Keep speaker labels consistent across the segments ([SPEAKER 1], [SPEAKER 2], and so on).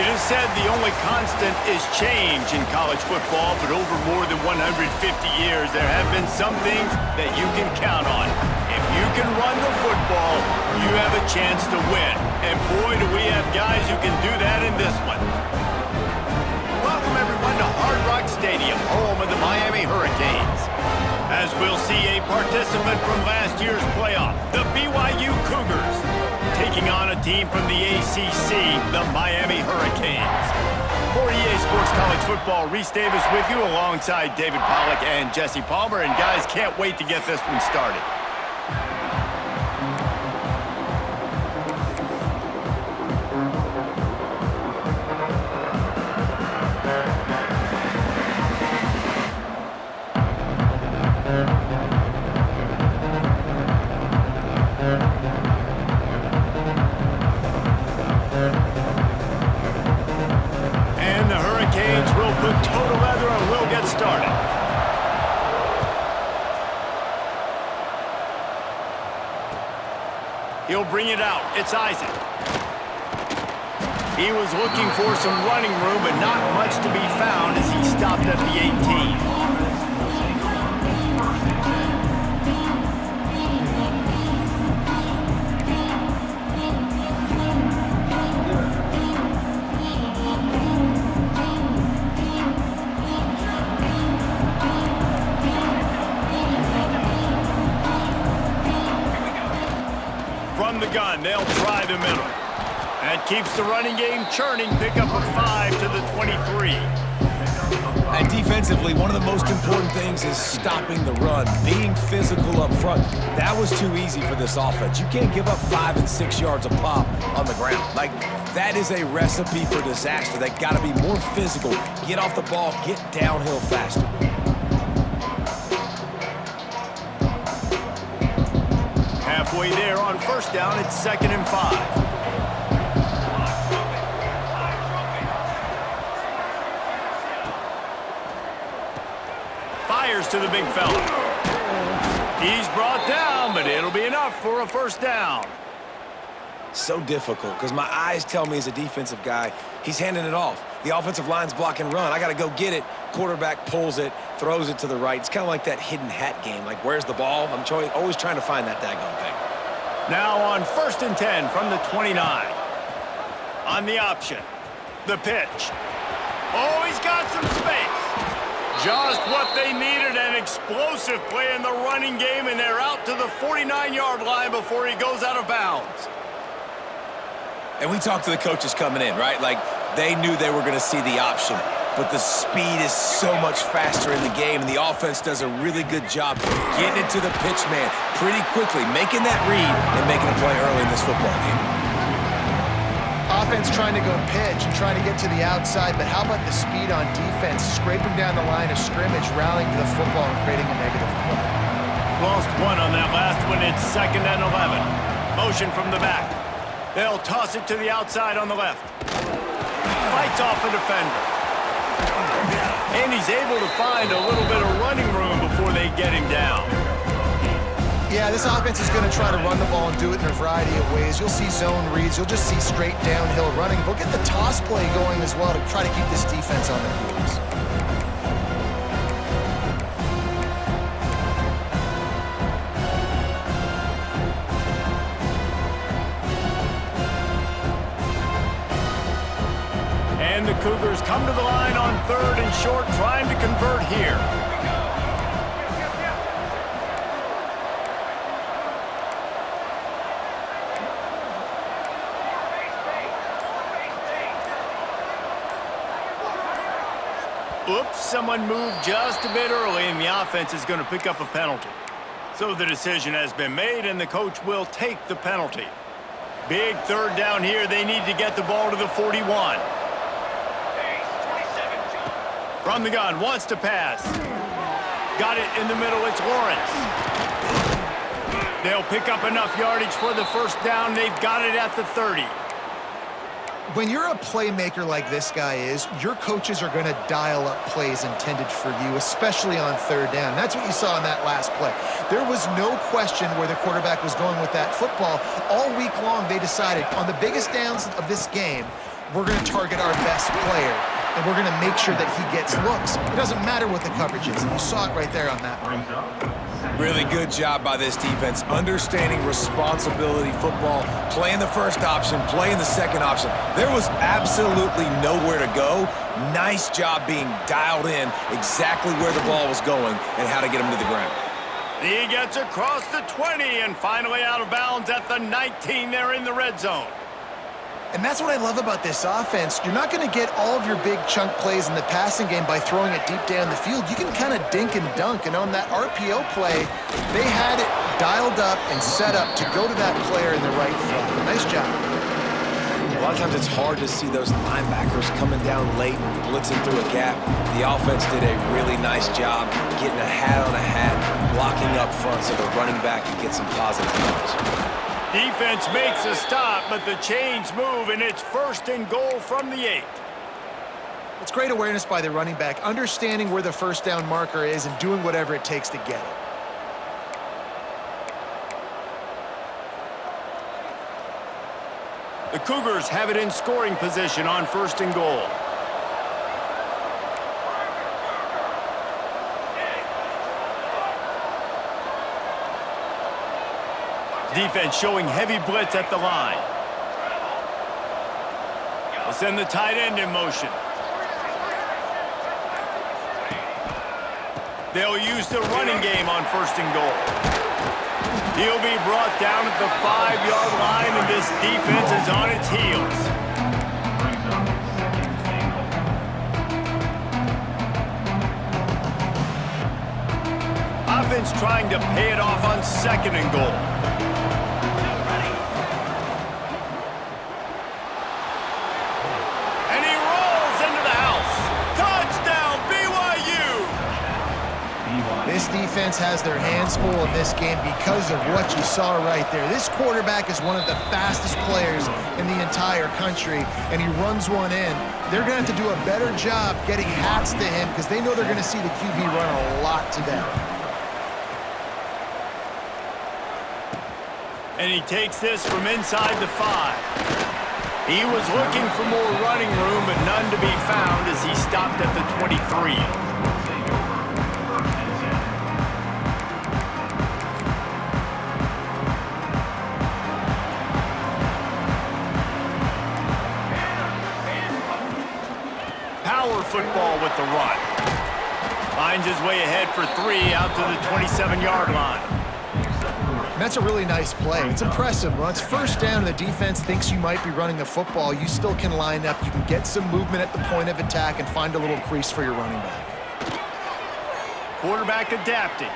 [SPEAKER 1] It is said the only constant is change in college football, but over more than 150 years, there have been some things that you can count on. If you can run the football, you have a chance to win. And boy, do we have guys who can do that in this one. Welcome, everyone, to Hard Rock Stadium, home of the Miami Hurricanes. As we'll see a participant from last year's playoff, the BYU Cougars, taking on a team from the ACC, the Miami Hurricanes. For EA Sports College Football, Reese Davis with you alongside David Pollack and Jesse Palmer. And guys, can't wait to get this one started. He'll bring it out. It's Isaac. He was looking for some running room, but not much to be found as he stopped at the 18. From the gun, they'll try the middle. That keeps the running game churning. Pick up a 5 to the 23.
[SPEAKER 2] And defensively, one of the most important things is stopping the run, being physical up front. That was too easy for this offense. You can't give up 5 and 6 yards a pop on the ground. Like, that is a recipe for disaster. They got to be more physical, get off the ball, get downhill faster.
[SPEAKER 1] Halfway there on first down, it's 2nd and 5. Fires to the big fella. He's brought down, but it'll be enough for a first down.
[SPEAKER 2] So difficult, because my eyes tell me as a defensive guy, he's handing it off. The offensive line's block and run. I got to go get it. Quarterback pulls it, throws it to the right. It's kind of like that hidden hat game. Like, where's the ball? I'm always trying to find that daggone thing.
[SPEAKER 1] Now on 1st and 10 from the 29. On the option. The pitch. Oh, he's got some space. Just what they needed, an explosive play in the running game, and they're out to the 49-yard line before he goes out of bounds.
[SPEAKER 2] And we talked to the coaches coming in, right? Like, they knew they were going to see the option. But the speed is so much faster in the game, and the offense does a really good job getting it to the pitch man pretty quickly, making that read and making a play early in this football game.
[SPEAKER 3] Offense trying to go pitch and trying to get to the outside, but how about the speed on defense, scraping down the line of scrimmage, rallying to the football and creating a negative play.
[SPEAKER 1] Lost one on that last one. It's 2nd and 11. Motion from the back. They'll toss it to the outside on the left. Fights off a defender. And he's able to find a little bit of running room before they get him down.
[SPEAKER 3] Yeah, this offense is going to try to run the ball and do it in a variety of ways. You'll see zone reads. You'll just see straight downhill running. They'll get the toss play going as well to try to keep this defense on their heels.
[SPEAKER 1] And the Cougars come to the line on 3rd and short, trying to convert here. Oops, someone moved just a bit early, and the offense is going to pick up a penalty. So the decision has been made, and the coach will take the penalty. Big 3rd down here. They need to get the ball to the 41. From the gun, wants to pass. Got it in the middle, it's Lawrence. They'll pick up enough yardage for the first down. They've got it at the 30.
[SPEAKER 3] When you're a playmaker like this guy is, your coaches are going to dial up plays intended for you, especially on 3rd down. That's what you saw in that last play. There was no question where the quarterback was going with that football. All week long, they decided on the biggest downs of this game, we're going to target our best player, and we're going to make sure that he gets looks. It doesn't matter what the coverage is, and you saw it right there on that one.
[SPEAKER 2] Really good job by this defense, understanding responsibility football, playing the first option, playing the second option. There was absolutely nowhere to go. Nice job being dialed in exactly where the ball was going and how to get him to the ground.
[SPEAKER 1] He gets across the 20 and finally out of bounds at the 19 there in the red zone.
[SPEAKER 3] And that's what I love about this offense. You're not going to get all of your big chunk plays in the passing game by throwing it deep down the field. You can kind of dink and dunk, and on that RPO play, they had it dialed up and set up to go to that player in the right flat. Nice job.
[SPEAKER 2] A lot of times it's hard to see those linebackers coming down late and blitzing through a gap. The offense did a really nice job getting a hat on a hat, blocking up front so the running back can get some positive yards.
[SPEAKER 1] Defense makes a stop, but the chains move, and it's 1st and goal from the 8.
[SPEAKER 3] It's great awareness by the running back, understanding where the first down marker is and doing whatever it takes to get it.
[SPEAKER 1] The Cougars have it in scoring position on 1st and goal. Defense showing heavy blitz at the line. They'll send the tight end in motion. They'll use the running game on 1st and goal. He'll be brought down at the 5-yard line, and this defense is on its heels. Offense trying to pay it off on 2nd and goal. And he rolls into the house. Touchdown, BYU!
[SPEAKER 3] This defense has their hands full in this game because of what you saw right there. This quarterback is one of the fastest players in the entire country, and he runs one in. They're going to have to do a better job getting hats to him because they know they're going to see the QB run a lot today.
[SPEAKER 1] And he takes this from inside the 5. He was looking for more running room, but none to be found as he stopped at the 23. Power football with the run. Finds his way ahead for 3 out to the 27-yard line.
[SPEAKER 3] That's a really nice play. It's impressive. When it's 1st down and the defense thinks you might be running the football, you still can line up. You can get some movement at the point of attack and find a little crease for your running back.
[SPEAKER 1] Quarterback adapting.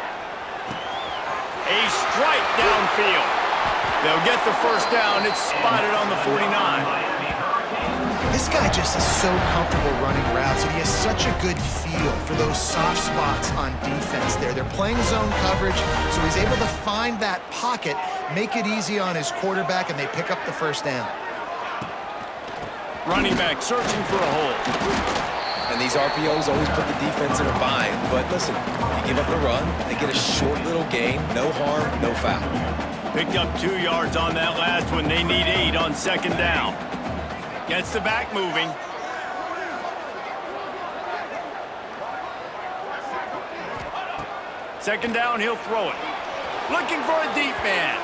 [SPEAKER 1] A strike downfield. They'll get the 1st down. It's spotted on the 49.
[SPEAKER 3] This guy just is so comfortable running routes, and he has such a good feel for those soft spots on defense there. They're playing zone coverage, so he's able to find that pocket, make it easy on his quarterback, and they pick up the 1st down.
[SPEAKER 1] Running back searching for a hole.
[SPEAKER 2] And these RPOs always put the defense in a bind. But listen, you give up the run, they get a short little gain, no harm, no foul.
[SPEAKER 1] Picked up 2 yards on that last one. They need 8 on 2nd down. Gets the back moving. Second down, he'll throw it. Looking for a deep man.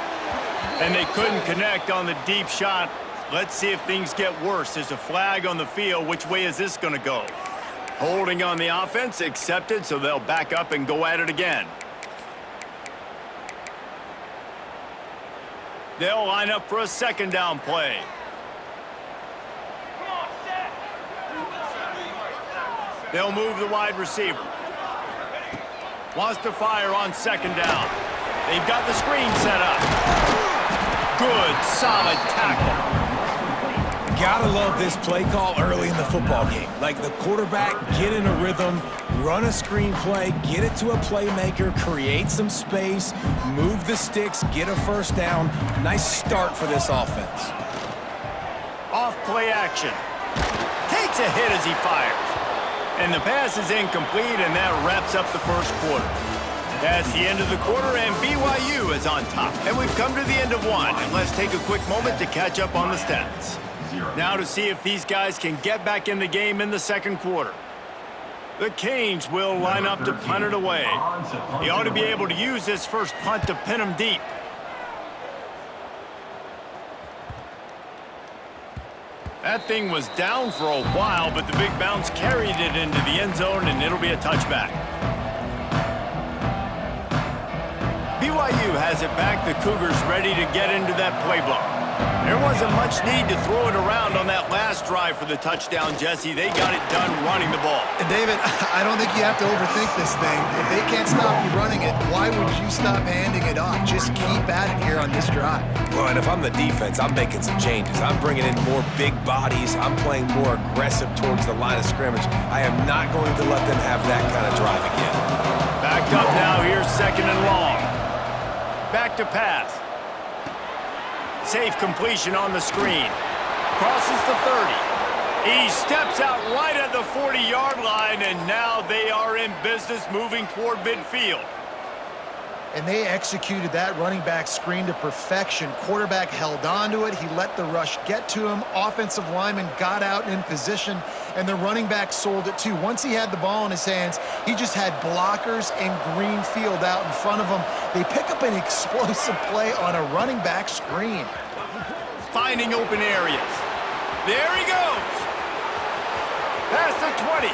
[SPEAKER 1] And they couldn't connect on the deep shot. Let's see if things get worse. There's a flag on the field. Which way is this going to go? Holding on the offense, accepted, so they'll back up and go at it again. They'll line up for a 2nd down play. They'll move the wide receiver. Wants to fire on 2nd down. They've got the screen set up. Good, solid tackle.
[SPEAKER 2] Gotta love this play call early in the football game. Like the quarterback, get in a rhythm, run a screen play, get it to a playmaker, create some space, move the sticks, get a 1st down. Nice start for this offense.
[SPEAKER 1] Off play action. Takes a hit as he fires. And the pass is incomplete, and that wraps up the 1st quarter. That's the end of the quarter, and BYU is on top. And we've come to the end of 1. And let's take a quick moment to catch up on the stats. Now to see if these guys can get back in the game in the second quarter. The Canes will line up to punt it away. He ought to be able to use this first punt to pin them deep. That thing was down for a while, but the big bounce carried it into the end zone, and it'll be a touchback. BYU has it back. The Cougars ready to get into that playbook. There wasn't much need to throw it around on that last drive for the touchdown, Jesse. They got it done running the ball.
[SPEAKER 3] And David, I don't think you have to overthink this thing. If they can't stop you running it, why would you stop handing it off? Just keep at it here on this drive.
[SPEAKER 2] Well, and if I'm the defense, I'm making some changes. I'm bringing in more big bodies. I'm playing more aggressive towards the line of scrimmage. I am not going to let them have that kind of drive again.
[SPEAKER 1] Backed up now. Here's second and long. Back to pass. Safe completion on the screen. Crosses the 30. He steps out right at the 40-yard line, and now they are in business moving toward midfield.
[SPEAKER 3] And they executed that running back screen to perfection. Quarterback held on to it. He let the rush get to him. Offensive lineman got out in position, and the running back sold it too. Once he had the ball in his hands, he just had blockers and green field out in front of him. They pick up an explosive play on a running back screen.
[SPEAKER 1] Finding open areas. There he goes. Past the 20.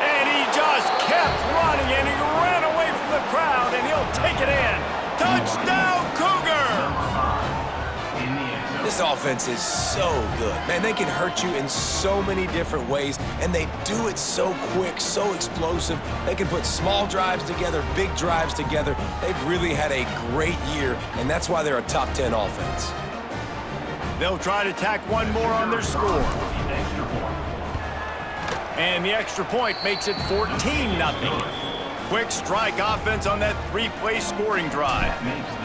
[SPEAKER 1] And he just kept running, and he ran away from the crowd, and he'll take it in. Touchdown, Cougar!
[SPEAKER 2] This offense is so good. Man, they can hurt you in so many different ways, and they do it so quick, so explosive. They can put small drives together, big drives together. They've really had a great year, and that's why they're a top 10 offense.
[SPEAKER 1] They'll try to tack one more on their score. And the extra point makes it 14-0. Quick strike offense on that three-play scoring drive.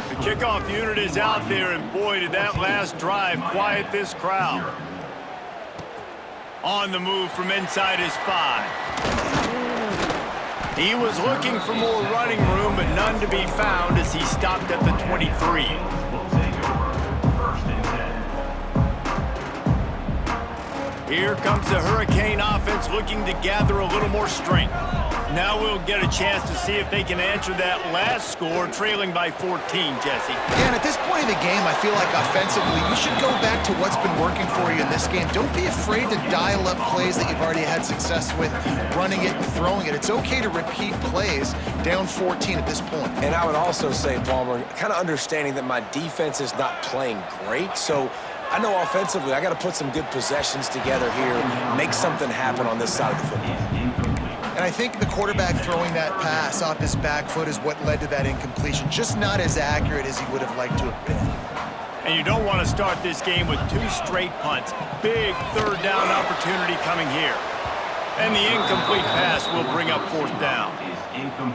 [SPEAKER 1] The kickoff unit is out there, and boy, did that last drive quiet this crowd. On the move from inside his 5. He was looking for more running room, but none to be found as he stopped at the 23. Here comes the Hurricane offense looking to gather a little more strength. Now we'll get a chance to see if they can answer that last score, trailing by 14, Jesse.
[SPEAKER 3] Yeah, and at this point in the game, I feel like offensively, you should go back to what's been working for you in this game. Don't be afraid to dial up plays that you've already had success with, running it and throwing it. It's okay to repeat plays down 14 at this point. And
[SPEAKER 2] I would also say, Palmer, kind of understanding that my defense is not playing great, so I know offensively I got to put some good possessions together here, make something happen on this side of the football.
[SPEAKER 3] And I think the quarterback throwing that pass off his back foot is what led to that incompletion. Just not as accurate as he would have liked to have been.
[SPEAKER 1] And you don't want to start this game with 2 straight punts. Big third down opportunity coming here. And the incomplete pass will bring up 4th down.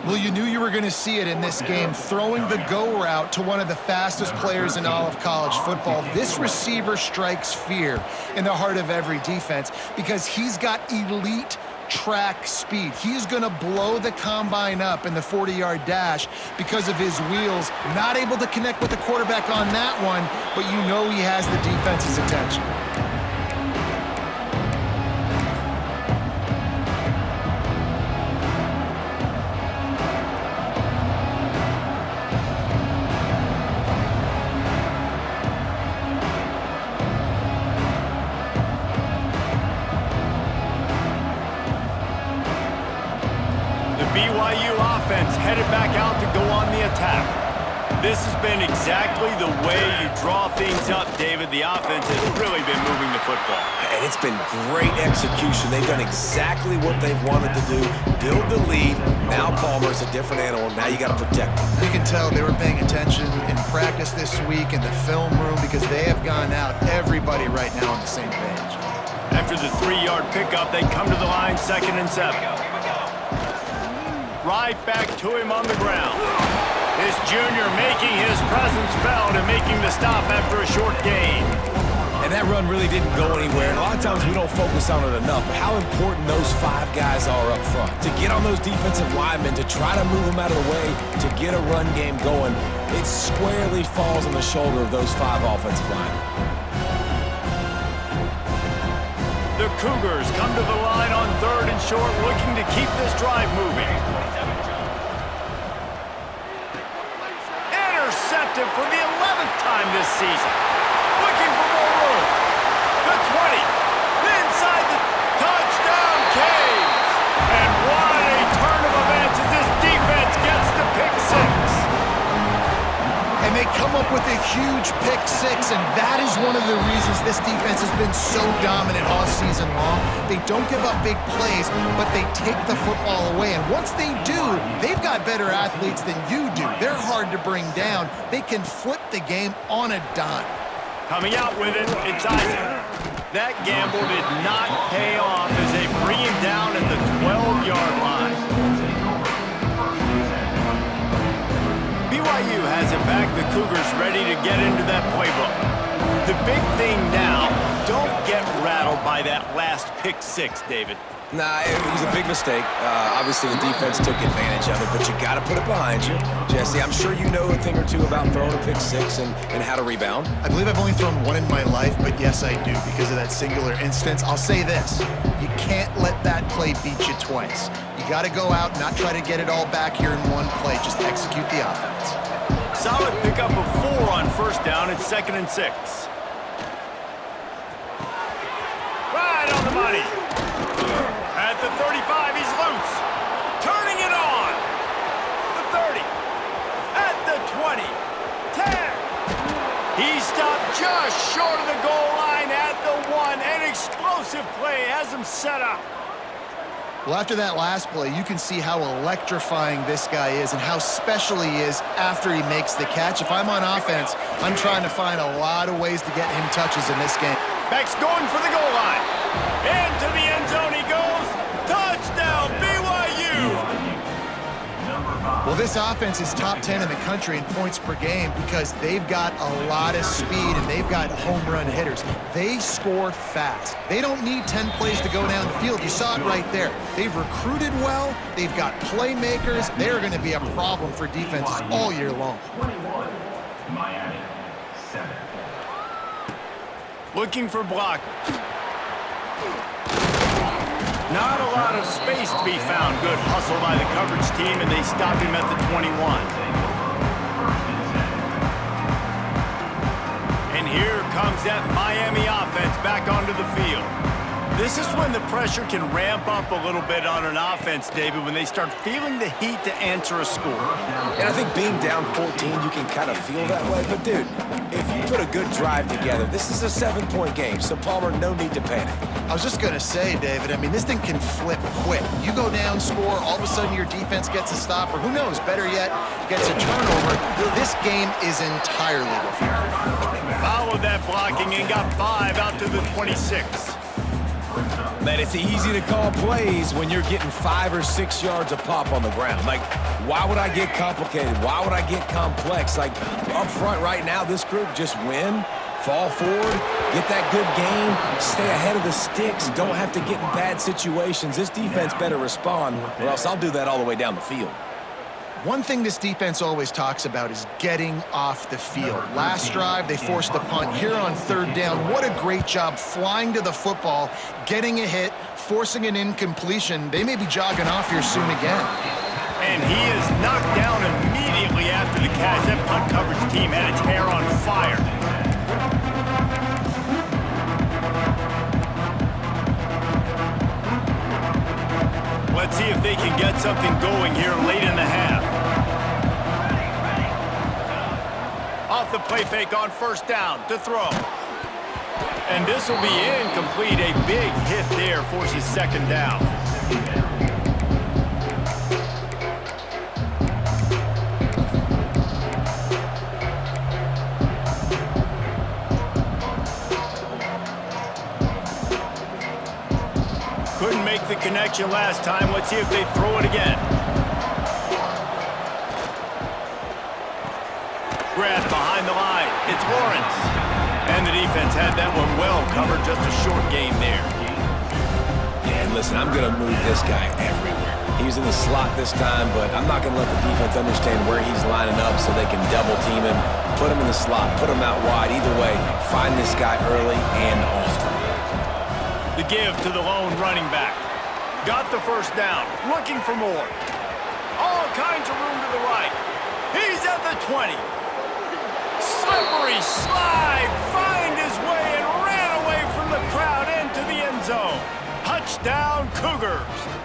[SPEAKER 3] Well, you knew you were going to see it in this game, throwing the go route to one of the fastest players in all of college football. This receiver strikes fear in the heart of every defense because he's got elite track speed. He's going to blow the combine up in the 40-yard dash because of his wheels. Not able to connect with the quarterback on that one, but you know he has the defense's attention.
[SPEAKER 1] BYU offense headed back out to go on the attack. This has been exactly the way you draw things up, David. The offense has really been moving the football.
[SPEAKER 2] And it's been great execution. They've done exactly what they've wanted to do. Build the lead. Now Palmer's a different animal. Now you got to protect him.
[SPEAKER 3] You can tell they were paying attention in practice this week in the film room because they have gone out, everybody right now on the same page.
[SPEAKER 1] After the 3-yard pickup, they come to the line 2nd and 7. Right back to him on the ground. This junior making his presence felt and making the stop after a short gain.
[SPEAKER 2] And that run really didn't go anywhere. And a lot of times we don't focus on it enough. How important those 5 guys are up front. To get on those defensive linemen, to try to move them out of the way, to get a run game going, it squarely falls on the shoulder of those 5 offensive linemen.
[SPEAKER 1] The Cougars come to the line on 3rd and short, looking to keep this drive moving. Intercepted for the 11th time this season. Looking for more room. The 20. Inside the touchdown Canes. And what a turn of events as this defense gets the pick 6.
[SPEAKER 3] And they come up with a huge pick 6, and that is one of the reasons this defense has been so dominant all season long. They don't give up big plays, but they take the football away. And once they do, they've got better athletes than you do. They're hard to bring down. They can flip the game on a dime.
[SPEAKER 1] Coming out with it, it's Isaac. That gamble did not pay off as they bring him down at the 12-yard line. BYU has it back. The Cougars ready to get into that playbook. The big thing now, don't get rattled by that last pick 6, David.
[SPEAKER 2] Nah, it was a big mistake. Obviously, the defense took advantage of it, but you got to put it behind you. Jesse, I'm sure you know a thing or two about throwing a pick 6 and how to rebound.
[SPEAKER 3] I believe I've only thrown one in my life, but yes, I do because of that singular instance. I'll say this. You can't let that play beat you twice. You got to go out, not try to get it all back here in one play. Just execute the offense.
[SPEAKER 1] Solid pickup of 4 on 1st down. It's 2nd and 6. Right on the money. At the 35, he's loose. Turning it on. The 30. At the 20. 10. He stopped just short of the goal line at the 1. An explosive play has him set up.
[SPEAKER 3] Well, after that last play, you can see how electrifying this guy is and how special he is after he makes the catch. If I'm on offense, I'm trying to find a lot of ways to get him touches in this game.
[SPEAKER 1] Beck's going for the goal line. Into the end zone he goes. Touchdown, BYU!
[SPEAKER 3] Well, this offense is top 10 in the country in points per game because they've got a lot of speed and they've got home run hitters. They score fast. They don't need 10 plays to go down the field. You saw it right there. They've recruited well. They've got playmakers. They're going to be a problem for defenses all year long.
[SPEAKER 4] 21, Miami, 7.
[SPEAKER 1] Looking for blockers. Not a lot of space to be found. Good hustle by the coverage team, and they stop him at the 21. And here comes that Miami offense back onto the field. This is when the pressure can ramp up a little bit on an offense, David, when they start feeling the heat to answer a score.
[SPEAKER 2] And I think being down 14, you can kind of feel that way. But, dude, if you put a good drive together, this is a 7-point game, so, Palmer, no need to panic.
[SPEAKER 3] I was just going to say, David, I mean, this thing can flip quick. You go down, score, all of a sudden your defense gets a stop, or who knows, better yet, gets a turnover. This game is entirely different.
[SPEAKER 1] Followed that blocking and got 5 out to the 26.
[SPEAKER 2] Man, it's easy to call plays when you're getting 5 or 6 yards a pop on the ground. Like, why would I get complicated? Why would I get complex? Like, up front right now, this group just win, fall forward, get that good game, stay ahead of the sticks, don't have to get in bad situations. This defense better respond, or else I'll do that all the way down the field.
[SPEAKER 3] One thing this defense always talks about is getting off the field. Last drive, they forced a punt. Here on 3rd down, what a great job flying to the football, getting a hit, forcing an incompletion. They may be jogging off here soon again.
[SPEAKER 1] And he is knocked down immediately after the catch. That punt coverage team had its hair on fire. Let's see if they can get something going here late in the half. Off the play fake on 1st down to throw. And this will be incomplete. A big hit there forces 2nd down. Couldn't make the connection last time. Let's see if they throw it again. Grab behind the line. It's Lawrence. And the defense had that one well covered. Just a short game there.
[SPEAKER 2] Yeah, and listen, I'm going to move this guy everywhere. He was in the slot this time, but I'm not going to let the defense understand where he's lining up so they can double team him, put him in the slot, put him out wide. Either way, find this guy early and often.
[SPEAKER 1] The give to the lone running back. Got the first down, looking for more. All kinds of room to the right. He's at the 20. Slippery slide, find his way and ran away from the crowd into the end zone. Touchdown, Cougars.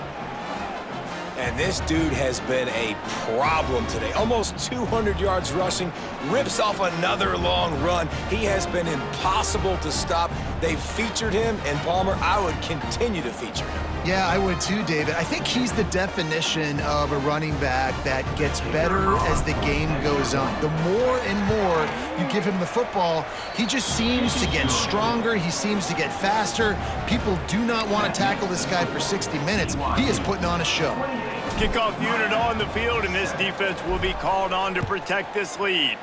[SPEAKER 2] And this dude has been a problem today. Almost 200 yards rushing, rips off another long run. He has been impossible to stop. They've featured him, and Palmer, I would continue to feature him.
[SPEAKER 3] Yeah, I would too, David. I think he's the definition of a running back that gets better as the game goes on. The more and more you give him the football, he just seems to get stronger. He seems to get faster. People do not want to tackle this guy for 60 minutes. He is putting on a show.
[SPEAKER 1] Kickoff unit on the field, and this defense will be called on to protect this lead.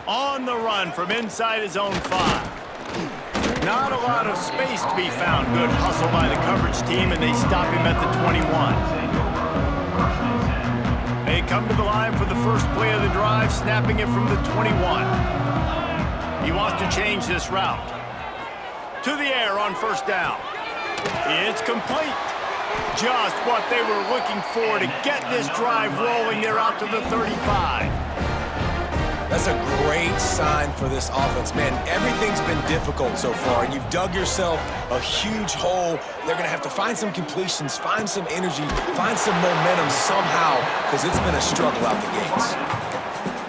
[SPEAKER 1] On the run from inside his own 5. Not a lot of space to be found. Good hustle by the coverage team, and they stop him at the 21. They come to the line for the first play of the drive, snapping it from the 21. He wants to change this route. To the air on first down. It's complete. Just what they were looking for to get this drive rolling. They're out to the 35.
[SPEAKER 2] That's a great sign for this offense. Man, everything's been difficult so far, and you've dug yourself a huge hole. They're going to have to find some completions, find some energy, find some momentum somehow, because it's been a struggle out the gates.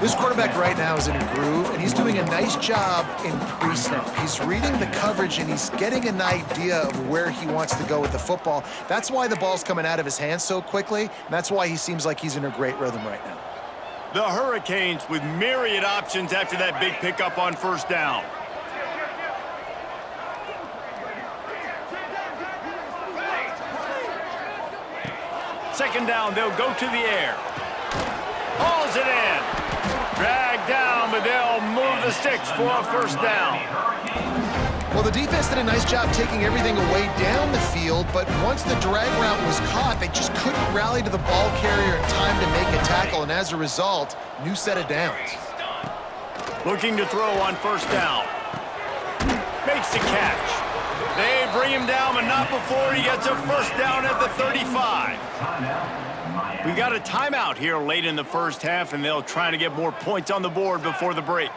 [SPEAKER 3] This quarterback right now is in a groove, and he's doing a nice job in pre-snap. He's reading the coverage, and he's getting an idea of where he wants to go with the football. That's why the ball's coming out of his hands so quickly, and that's why he seems like he's in a great rhythm right now.
[SPEAKER 1] The Hurricanes with myriad options after that big pickup on first down. Second down, they'll go to the air. Hauls it in. Dragged down, but they'll move the sticks for a first down.
[SPEAKER 3] Well, the defense did a nice job taking everything away down the field, but once the drag route was caught, they just couldn't rally to the ball carrier in time to make a tackle, and as a result, new set of downs.
[SPEAKER 1] Looking to throw on first down. Makes the catch. They bring him down, but not before he gets a first down at the 35. We got a timeout here late in the first half, and they'll try to get more points on the board before the break.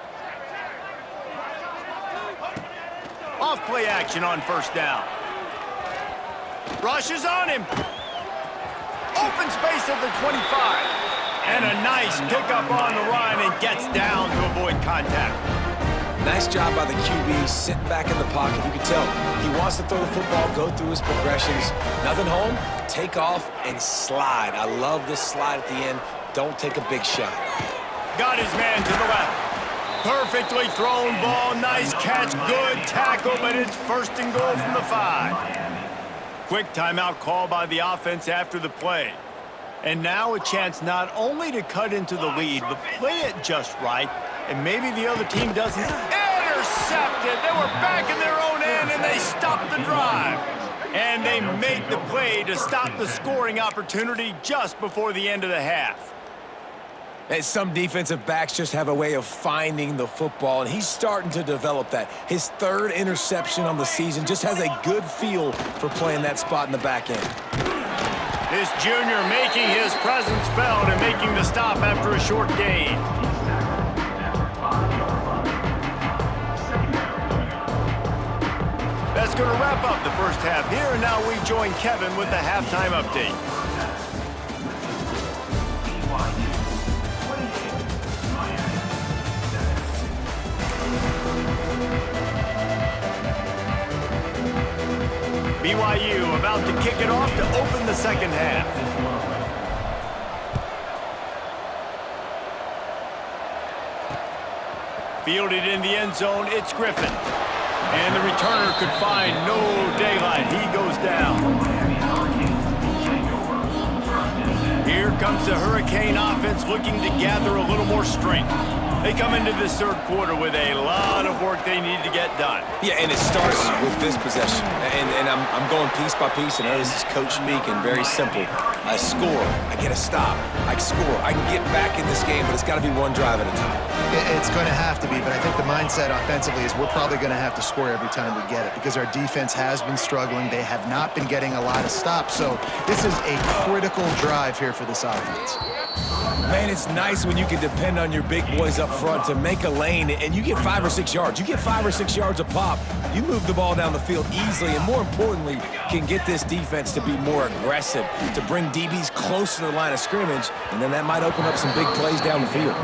[SPEAKER 1] Off play action on first down. Rushes on him. Open space at the 25. And a nice pickup on the run and gets down to avoid contact.
[SPEAKER 2] Nice job by the QB, sitting back in the pocket. You can tell he wants to throw the football, go through his progressions. Nothing home, take off, and slide. I love this slide at the end. Don't take a big shot.
[SPEAKER 1] Got his man to the left. Perfectly thrown ball, nice catch, good tackle, but it's first and goal from the 5. Quick timeout call by the offense after the play. And now a chance not only to cut into the lead, but play it just right, and maybe the other team doesn't. Intercepted! They were back in their own end, and they stopped the drive. And they made the play to stop the scoring opportunity just before the end of the half.
[SPEAKER 2] And some defensive backs just have a way of finding the football, and he's starting to develop that. His 3rd interception on the season, just has a good feel for playing that spot in the back end.
[SPEAKER 1] This junior making his presence felt and making the stop after a short gain. That's going to wrap up the first half here, and now we join Kevin with the halftime update. BYU about to kick it off to open the second half. Fielded in the end zone, it's Griffin. And the returner could find no daylight. He goes down. Here comes the Hurricane offense looking to gather a little more strength. They come into this third quarter with a lot of work they need to get done.
[SPEAKER 2] Yeah, and it starts with this possession. And I'm going piece by piece, and this is coach speak and very simple. I score, I get a stop, I score, I can get back in this game, but it's got to be one drive at a time.
[SPEAKER 3] It's going to have to be, but I think the mindset offensively is we're probably going to have to score every time we get it because our defense has been struggling. They have not been getting a lot of stops, so this is a critical drive here for this offense.
[SPEAKER 2] Man, it's nice when you can depend on your big boys up front to make a lane, and you get 5 or 6 yards. You get 5 or 6 yards a pop. You move the ball down the field easily, and more importantly, can get this defense to be more aggressive, to bring DBs close to the line of scrimmage, and then that might open up some big plays down the field.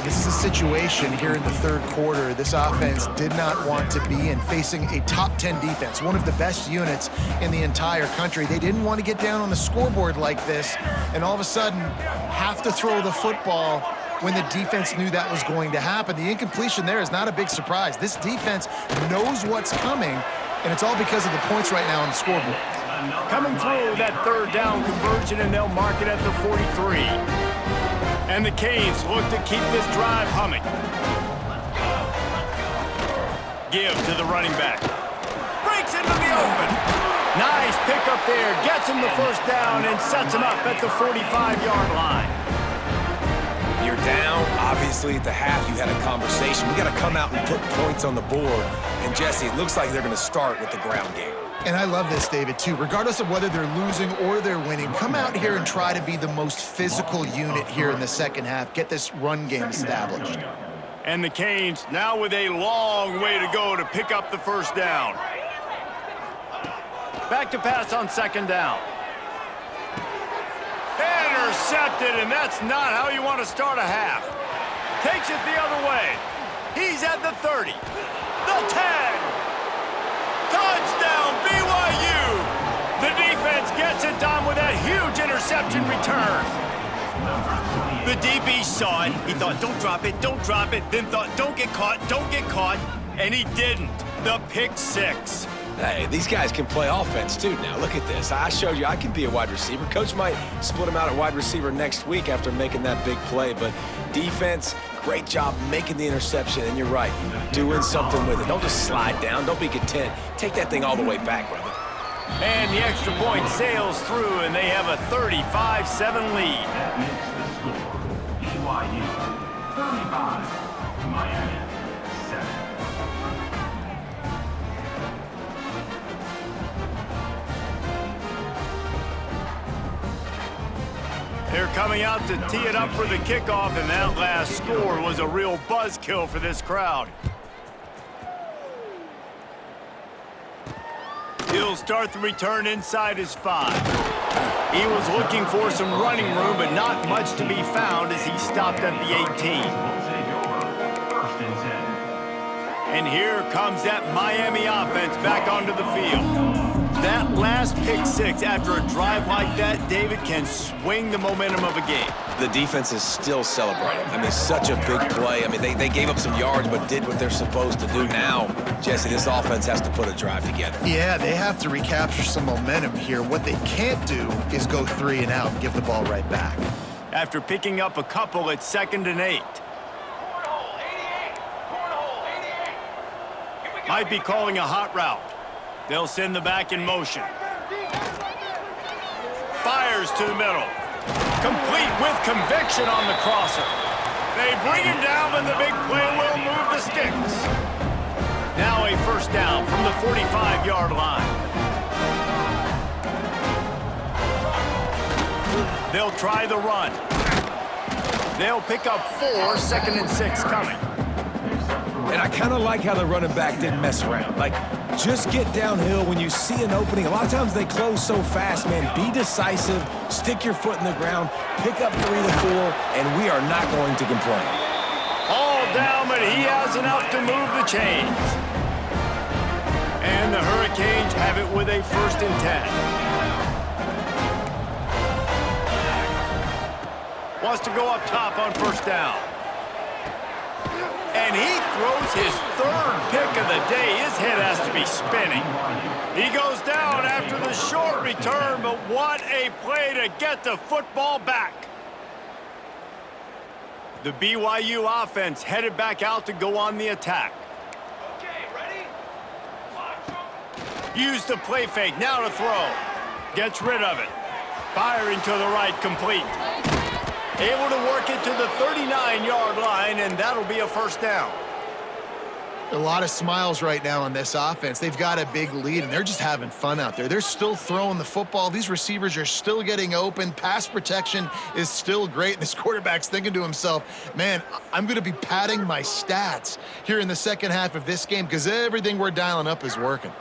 [SPEAKER 3] This is a situation here in the third quarter this offense did not want to be in, facing a top 10 defense, one of the best units in the entire country. They didn't want to get down on the scoreboard like this and all of a sudden have to throw the football when the defense knew that was going to happen. The incompletion there is not a big surprise. This defense knows what's coming, and it's all because of the points right now on the scoreboard.
[SPEAKER 1] Coming through that third down conversion, and they'll mark it at the 43. And the Canes look to keep this drive humming. Give to the running back. Breaks into the open. Nice pickup there. Gets him the first down and sets him up at the 45-yard line.
[SPEAKER 2] You're down. Obviously, at the half, you had a conversation. We got to come out and put points on the board. And, Jesse, it looks like they're going to start with the ground game.
[SPEAKER 3] And I love this, David, too. Regardless of whether they're losing or they're winning, come out here and try to be the most physical unit here in the second half. Get this run game established.
[SPEAKER 1] And the Canes now with a long way to go to pick up the first down. Back to pass on second down. Intercepted, and that's not how you want to start a half. Takes it the other way. He's at the 30, the 10. Touchdown, BYU! The defense gets it done with that huge interception return. The DB saw it. He thought, don't drop it, then thought, don't get caught, and he didn't. The pick six.
[SPEAKER 2] Hey, these guys can play offense, too, now. Look at this. I showed you I can be a wide receiver. Coach might split him out at wide receiver next week after making that big play, but defense, great job making the interception, and you're right, doing something with it. Don't just slide down. Don't be content. Take that thing all the way back, brother.
[SPEAKER 1] And the extra point sails through, and they have a 35-7 lead.
[SPEAKER 4] That makes the score BYU 35, Miami 7.
[SPEAKER 1] They're coming out to tee it up for the kickoff, and that last score was a real buzzkill for this crowd. He'll start the return inside his 5. He was looking for some running room, but not much to be found as he stopped at the 18.
[SPEAKER 4] First and 10.
[SPEAKER 1] And here comes that Miami offense back onto the field. That last pick six after a drive like that, David, can swing the momentum of a game.
[SPEAKER 2] The defense is still celebrating. I mean, such a big play. I mean, they gave up some yards but did what they're supposed to do. Now, Jesse, this offense has to put a drive together.
[SPEAKER 3] Yeah, they have to recapture some momentum here. What they can't do is go 3 and out and give the ball right back.
[SPEAKER 1] After picking up a couple at 2nd and 8. Might be calling a hot route. They'll send the back in motion. Fires to the middle. Complete with conviction on the crosser. They bring him down, and the big play will move the sticks. Now a first down from the 45-yard line. They'll try the run. They'll pick up 4, 2nd and 6 coming.
[SPEAKER 2] And I kind of like how the running back didn't mess around. Like, just get downhill when you see an opening. A lot of times they close so fast, man. Be decisive, stick your foot in the ground, pick up 3 to 4, and we are not going to complain.
[SPEAKER 1] All down, but he has enough to move the chains. And the Hurricanes have it with a 1st and 10. Wants to go up top on first down. And he throws his 3rd pick of the day. His head has to be spinning. He goes down after the short return, but what a play to get the football back. The BYU offense headed back out to go on the attack.
[SPEAKER 4] Okay, ready? Watch.
[SPEAKER 1] Use the play fake, now to throw. Gets rid of it. Firing to the right, complete. Able to work it to the 39-yard line, and that'll be a first down.
[SPEAKER 3] A lot of smiles right now on this offense. They've got a big lead, and they're just having fun out there. They're still throwing the football. These receivers are still getting open. Pass protection is still great. And this quarterback's thinking to himself, man, I'm going to be padding my stats here in the second half of this game because everything we're dialing up is working.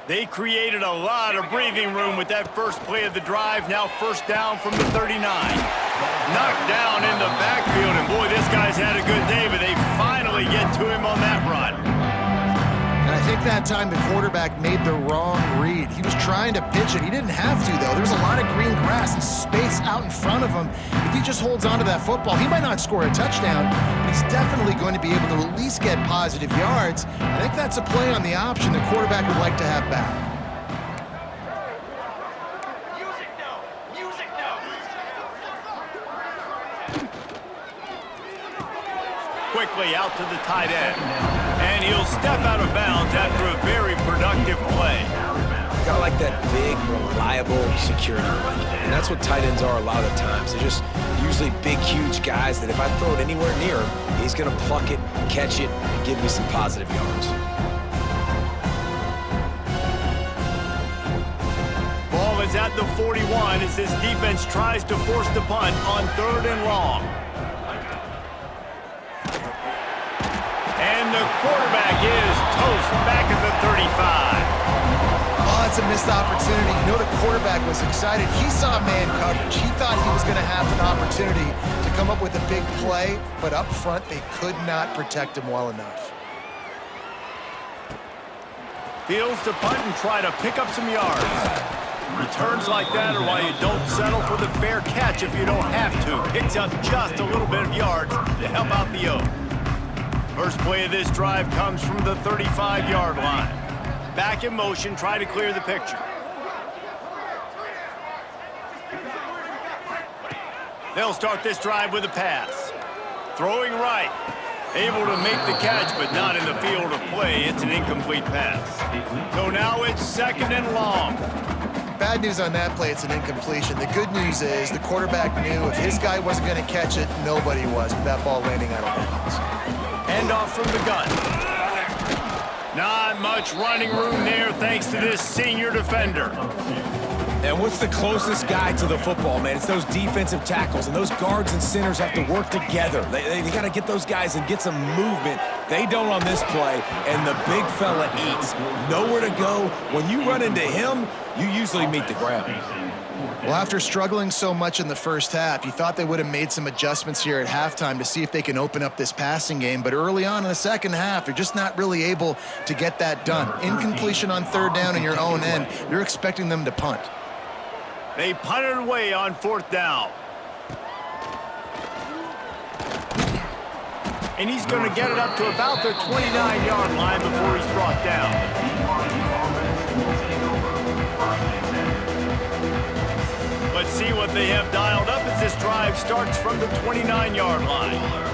[SPEAKER 1] They created a lot of breathing room with that first play of the drive. Now first down from the 39. Knocked down in the backfield, and boy, this guy's had a good day, but they finally get to him on that run.
[SPEAKER 3] And I think that time the quarterback made the wrong read. He was trying to pitch it. He didn't have to, though. There's a lot of green grass and space out in front of him. If he just holds on to that football, he might not score a touchdown, but he's definitely going to be able to at least get positive yards. I think that's a play on the option the quarterback would like to have back.
[SPEAKER 4] Music now. Music now.
[SPEAKER 1] Quickly out to the tight end. And he'll step out of bounds after a very productive play.
[SPEAKER 2] Got like that big, reliable security blanket. And that's what tight ends are a lot of the times. They're just usually big, huge guys that if I throw it anywhere near him, he's going to pluck it, catch it, and give me some positive yards.
[SPEAKER 1] Ball is at the 41 as this defense tries to force the punt on 3rd and long. And the quarterback is toast back at the 35.
[SPEAKER 3] Oh, it's a missed opportunity. You know the quarterback was excited. He saw man coverage. He thought he was going to have an opportunity to come up with a big play, but up front they could not protect him well enough.
[SPEAKER 1] Fields to punt and try to pick up some yards. Returns like that are why you don't settle for the fair catch if you don't have to. Picks up just a little bit of yards to help out the O. First play of this drive comes from the 35-yard line. Back in motion, try to clear the picture. They'll start this drive with a pass. Throwing right. Able to make the catch, but not in the field of play. It's an incomplete pass. So now it's 2nd and long.
[SPEAKER 3] Bad news on that play, it's an incompletion. The good news is the quarterback knew if his guy wasn't going to catch it, nobody was with that ball landing out of bounds.
[SPEAKER 1] Handoff from the gun. Not much running room there thanks to this senior defender.
[SPEAKER 2] And what's the closest guy to the football, man? It's those defensive tackles, and those guards and centers have to work together. They got to get those guys and get some movement. They don't on this play, and the big fella eats. Nowhere to go. When you run into him, you usually meet the ground.
[SPEAKER 3] Well, after struggling so much in the first half, you thought they would have made some adjustments here at halftime to see if they can open up this passing game. But early on in the second half, they're just not really able to get that done. Incompletion on 3rd down in your own end, you're expecting them to punt.
[SPEAKER 1] They punted away on 4th down. And he's going to get it up to about the 29-yard line before he's brought down. Let's see what they have dialed up as this drive starts from the 29-yard line.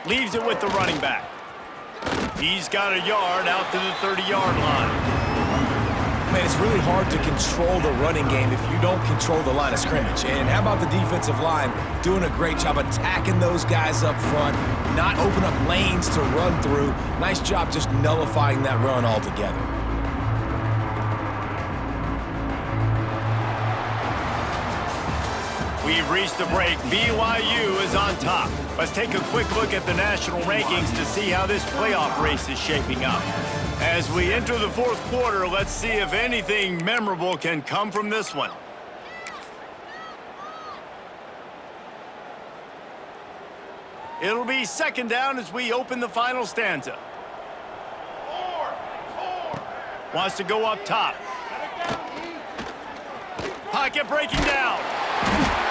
[SPEAKER 1] Leaves it with the running back. He's got a yard out to the 30-yard line.
[SPEAKER 2] Man, it's really hard to control the running game if you don't control the line of scrimmage. And how about the defensive line doing a great job attacking those guys up front, not open up lanes to run through. Nice job just nullifying that run altogether.
[SPEAKER 1] We've reached the break. BYU is on top. Let's take a quick look at the national rankings to see how this playoff race is shaping up. As we enter the 4th quarter, let's see if anything memorable can come from this one. It'll be 2nd down as we open the final stanza. Wants to go up top. Pocket breaking down.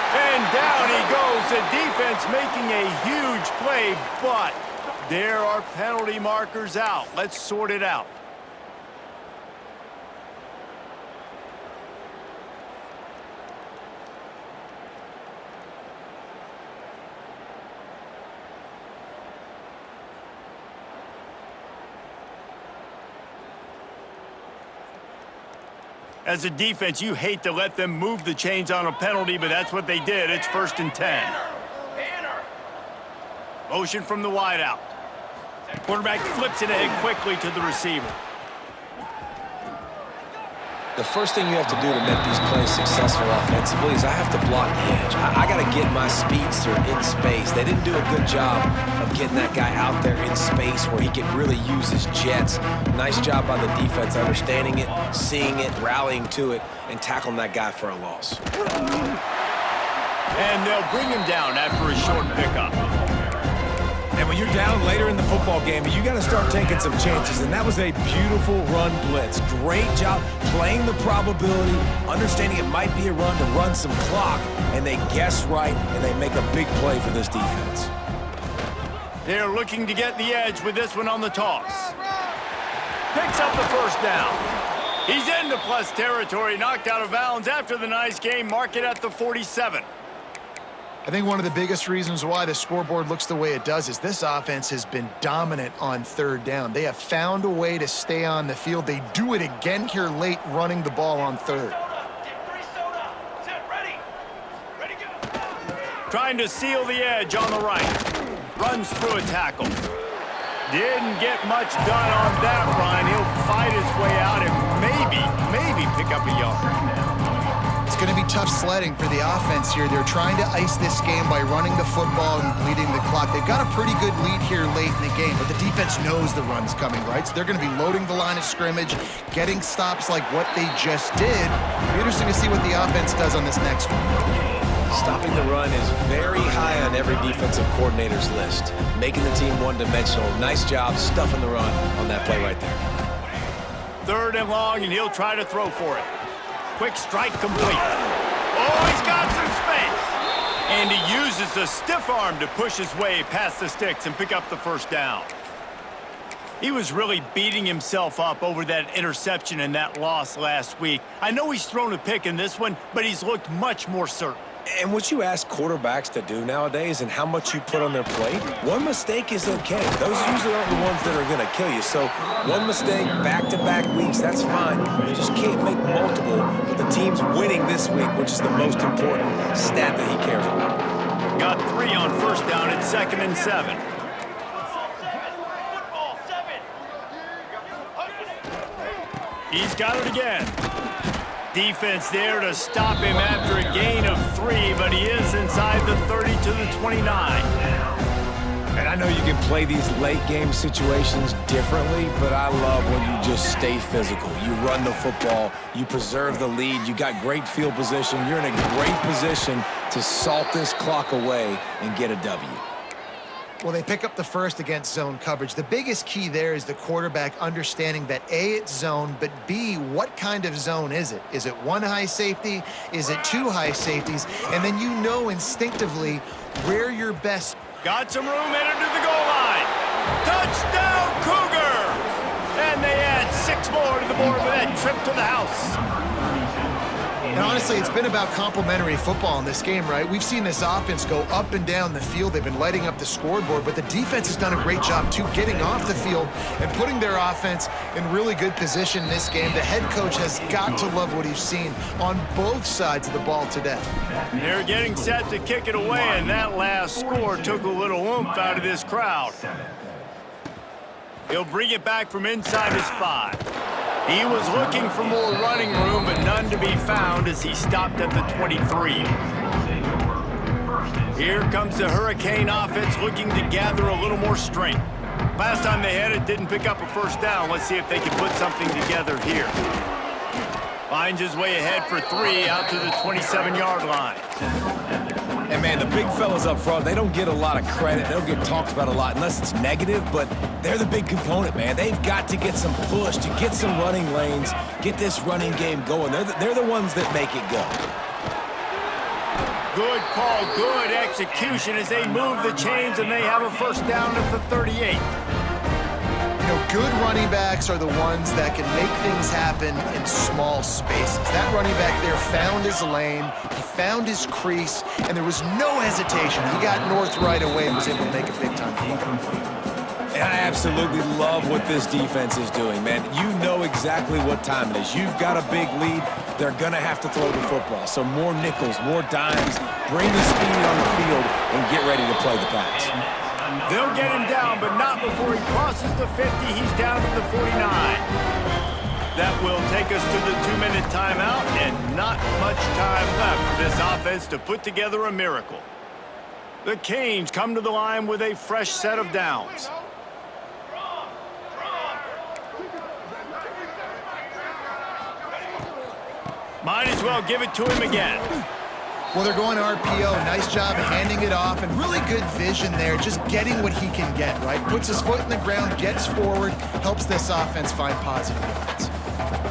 [SPEAKER 1] And down he goes. The defense making a huge play, but There are penalty markers out. Let's sort it out. As a defense, you hate to let them move the chains on a penalty, but that's what they did. It's 1st and 10. Motion from the wideout. Quarterback flips it ahead quickly to the receiver.
[SPEAKER 2] The first thing you have to do to make these plays successful offensively is I have to block the edge. I got to get my speedster in space. They didn't do a good job of getting that guy out there in space where he could really use his jets. Nice job by the defense understanding it, seeing it, rallying to it, and tackling that guy for a loss.
[SPEAKER 1] And they'll bring him down after a short pickup.
[SPEAKER 2] And when you're down later in the football game, you got to start taking some chances. And that was a beautiful run blitz. Great job playing the probability, understanding it might be a run to run some clock, and they guess right, and they make a big play for this defense.
[SPEAKER 1] They're looking to get the edge with this one on the toss. Picks up the first down. He's into plus territory, knocked out of bounds after the nice game. Mark it at the 47.
[SPEAKER 3] I think one of the biggest reasons why the scoreboard looks the way it does is this offense has been dominant on 3rd down. They have found a way to stay on the field. They do it again here late, running the ball on 3rd.
[SPEAKER 1] Trying to seal the edge on the right. Runs through a tackle. Didn't get much done on that run. He'll fight his way out and maybe pick up a yard.
[SPEAKER 3] It's going to be tough sledding for the offense here. They're trying to ice this game by running the football and bleeding the clock. They've got a pretty good lead here late in the game, but the defense knows the run's coming, right? So they're going to be loading the line of scrimmage, getting stops like what they just did. It'll be interesting to see what the offense does on this next one.
[SPEAKER 2] Stopping the run is very high on every defensive coordinator's list. Making the team one-dimensional. Nice job stuffing the run on that play right there.
[SPEAKER 1] 3rd and long, and he'll try to throw for it. Quick strike complete. Oh, he's got some space. And he uses the stiff arm to push his way past the sticks and pick up the first down. He was really beating himself up over that interception and that loss last week. I know he's thrown a pick in this one, but he's looked much more certain.
[SPEAKER 2] And what you ask quarterbacks to do nowadays and how much you put on their plate, one mistake is okay. Those usually aren't the ones that are going to kill you. So one mistake, back-to-back weeks, that's fine. You just can't make multiple. But the team's winning this week, which is the most important stat that he cares about.
[SPEAKER 1] Got 3 on 1st down at 2nd and 7. He's got it again. Defense there to stop him after a gain of 3, but he is inside the 30 to the 29.
[SPEAKER 2] And I know you can play these late game situations differently, but I love when you just stay physical. You run the football, you preserve the lead, you got great field position, you're in a great position to salt this clock away and get a W.
[SPEAKER 3] Well, they pick up the first against zone coverage. The biggest key there is the quarterback understanding that A, it's zone, but B, what kind of zone is it? Is it 1 high safety? Is it 2 high safeties? And then you know instinctively where your best.
[SPEAKER 1] Got some room headed to the goal line. Touchdown, Cougars! And they add 6 more to the board with that trip to the house.
[SPEAKER 3] And honestly, it's been about complementary football in this game, right? We've seen this offense go up and down the field. They've been lighting up the scoreboard, but the defense has done a great job, too, getting off the field and putting their offense in really good position in this game. The head coach has got to love what he's seen on both sides of the ball today.
[SPEAKER 1] They're getting set to kick it away, and that last score took a little oomph out of this crowd. He'll bring it back from inside his 5. He was looking for more running room, but none to be found as he stopped at the 23. Here comes the Hurricane offense looking to gather a little more strength. Last time they had it, didn't pick up a first down. Let's see if they can put something together here. Finds his way ahead for 3 out to the 27-yard line.
[SPEAKER 2] And, man, the big fellas up front, they don't get a lot of credit. They don't get talked about a lot unless it's negative, but they're the big component, man. They've got to get some push, to get some running lanes, get this running game going. They're the ones that make it go.
[SPEAKER 1] Good call, good execution as they move the chains and they have a first down at the 38.
[SPEAKER 3] You know, good running backs are the ones that can make things happen in small spaces. That running back there found his lane, he found his crease, and there was no hesitation. He got north right away and was able to make a big-time play.
[SPEAKER 2] And I absolutely love what this defense is doing, man. You know exactly what time it is. You've got a big lead. They're going to have to throw the football. So more nickels, more dimes, bring the speed on the field, and get ready to play the pass.
[SPEAKER 1] They'll get him down, but not before he crosses the 50. He's down to the 49. That will take us to the 2-minute timeout, and not much time left for this offense to put together a miracle. The Canes come to the line with a fresh set of downs. Might as well give it to him again.
[SPEAKER 3] Well, they're going RPO. Nice job handing it off, and really good vision there, just getting what he can get, right? Puts his foot in the ground, gets forward, helps this offense find positive yards.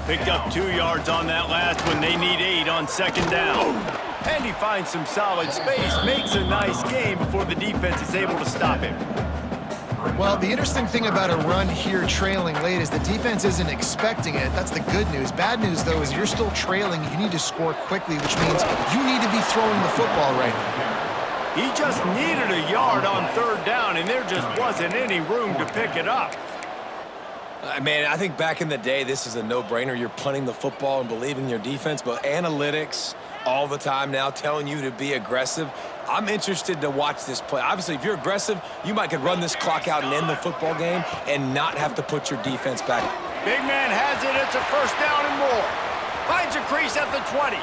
[SPEAKER 1] Picked up 2 yards on that last one. They need 8 on second down. And he finds some solid space, makes a nice gain before the defense is able to stop him.
[SPEAKER 3] Well, the interesting thing about a run here trailing late is the defense isn't expecting it. That's the good news. Bad news, though, is you're still trailing. You need to score quickly, which means you need to be throwing the football right now.
[SPEAKER 1] He just needed a yard on third down, and there just wasn't any room to pick it up.
[SPEAKER 2] Man, I think back in the day, this is a no-brainer. You're punting the football and believing in your defense, but analytics all the time now telling you to be aggressive. I'm interested to watch this play. Obviously, if you're aggressive, you might could run this clock out and end the football game and not have to put your defense back.
[SPEAKER 1] Big man has it. It's a first down and more. Finds a crease at the 20.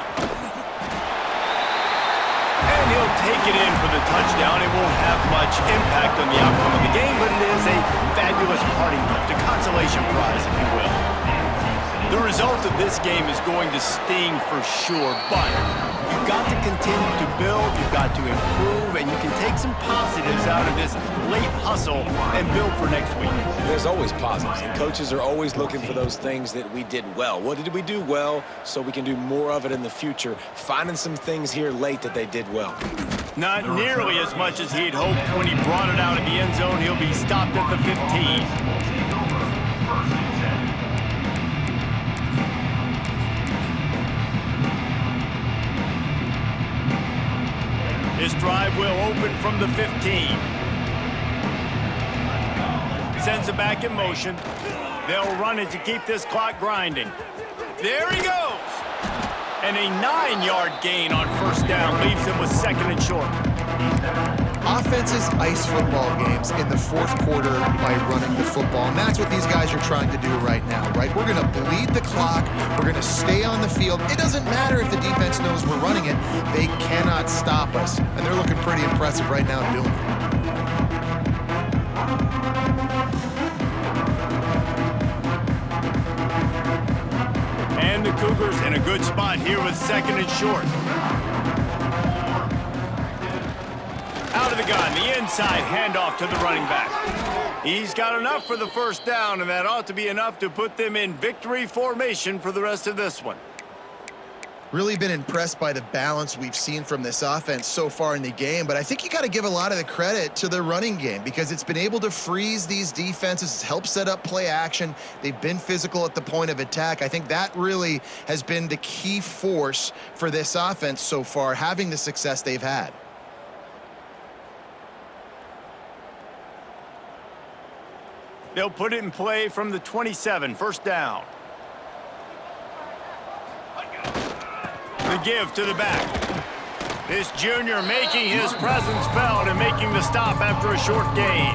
[SPEAKER 1] And he'll take it in for the touchdown. It won't have much impact on the outcome of the game, but it is a fabulous parting gift, a consolation prize, if you will. The result of this game is going to sting for sure, but you've got to continue to build, you've got to improve, and you can take some positives out of this late hustle and build for next week.
[SPEAKER 2] There's always positives, and coaches are always looking for those things that we did well. What did we do well so we can do more of it in the future? Finding some things here late that they did well.
[SPEAKER 1] Not nearly as much as he'd hoped when he brought it out of the end zone. He'll be stopped at the 15. This drive will open from the 15. Sends it back in motion. They'll run it to keep this clock grinding. There he goes! And a 9-yard gain on first down leaves him with second and short.
[SPEAKER 3] Offenses ice football games in the fourth quarter by running the football, and that's what these guys are trying to do right now, right? We're going to bleed the clock. We're going to stay on the field. It doesn't matter if the defense knows we're running it. They cannot stop us, and they're looking pretty impressive right now doing it.
[SPEAKER 1] And the Cougars in a good spot here with second and short. Out of the gun, the inside handoff to the running back. He's got enough for the first down, and that ought to be enough to put them in victory formation for the rest of this one.
[SPEAKER 3] Really been impressed by the balance we've seen from this offense so far in the game, but I think you got to give a lot of the credit to the running game because it's been able to freeze these defenses, it's helped set up play action. They've been physical at the point of attack. I think that really has been the key force for this offense so far, having the success they've had.
[SPEAKER 1] They'll put it in play from the 27, first down. The give to the back. This junior making his presence felt and making the stop after a short gain.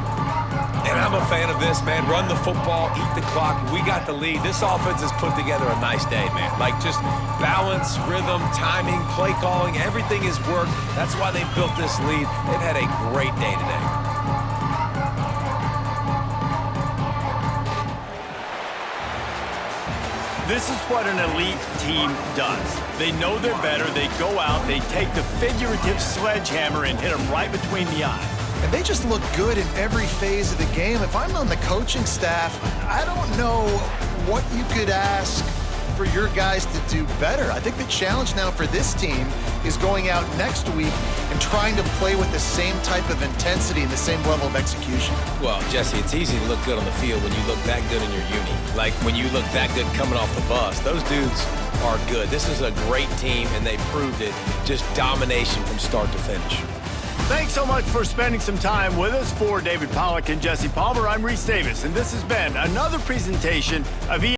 [SPEAKER 2] And I'm a fan of this, man. Run the football, eat the clock. We got the lead. This offense has put together a nice day, man. Like just balance, rhythm, timing, play calling, everything has worked. That's why they've built this lead. They've had a great day today.
[SPEAKER 1] This is what an elite team does. They know they're better, they go out, they take the figurative sledgehammer and hit them right between the eyes.
[SPEAKER 3] And they just look good in every phase of the game. If I'm on the coaching staff, I don't know what you could ask for your guys to do better. I think the challenge now for this team is going out next week and trying to play with the same type of intensity and the same level of execution.
[SPEAKER 2] Well, Jesse, it's easy to look good on the field when you look that good in your uni. Like when you look that good coming off the bus. Those dudes are good. This is a great team, and they proved it. Just domination from start to finish.
[SPEAKER 1] Thanks so much for spending some time with us. For David Pollack and Jesse Palmer, I'm Reese Davis, and this has been another presentation of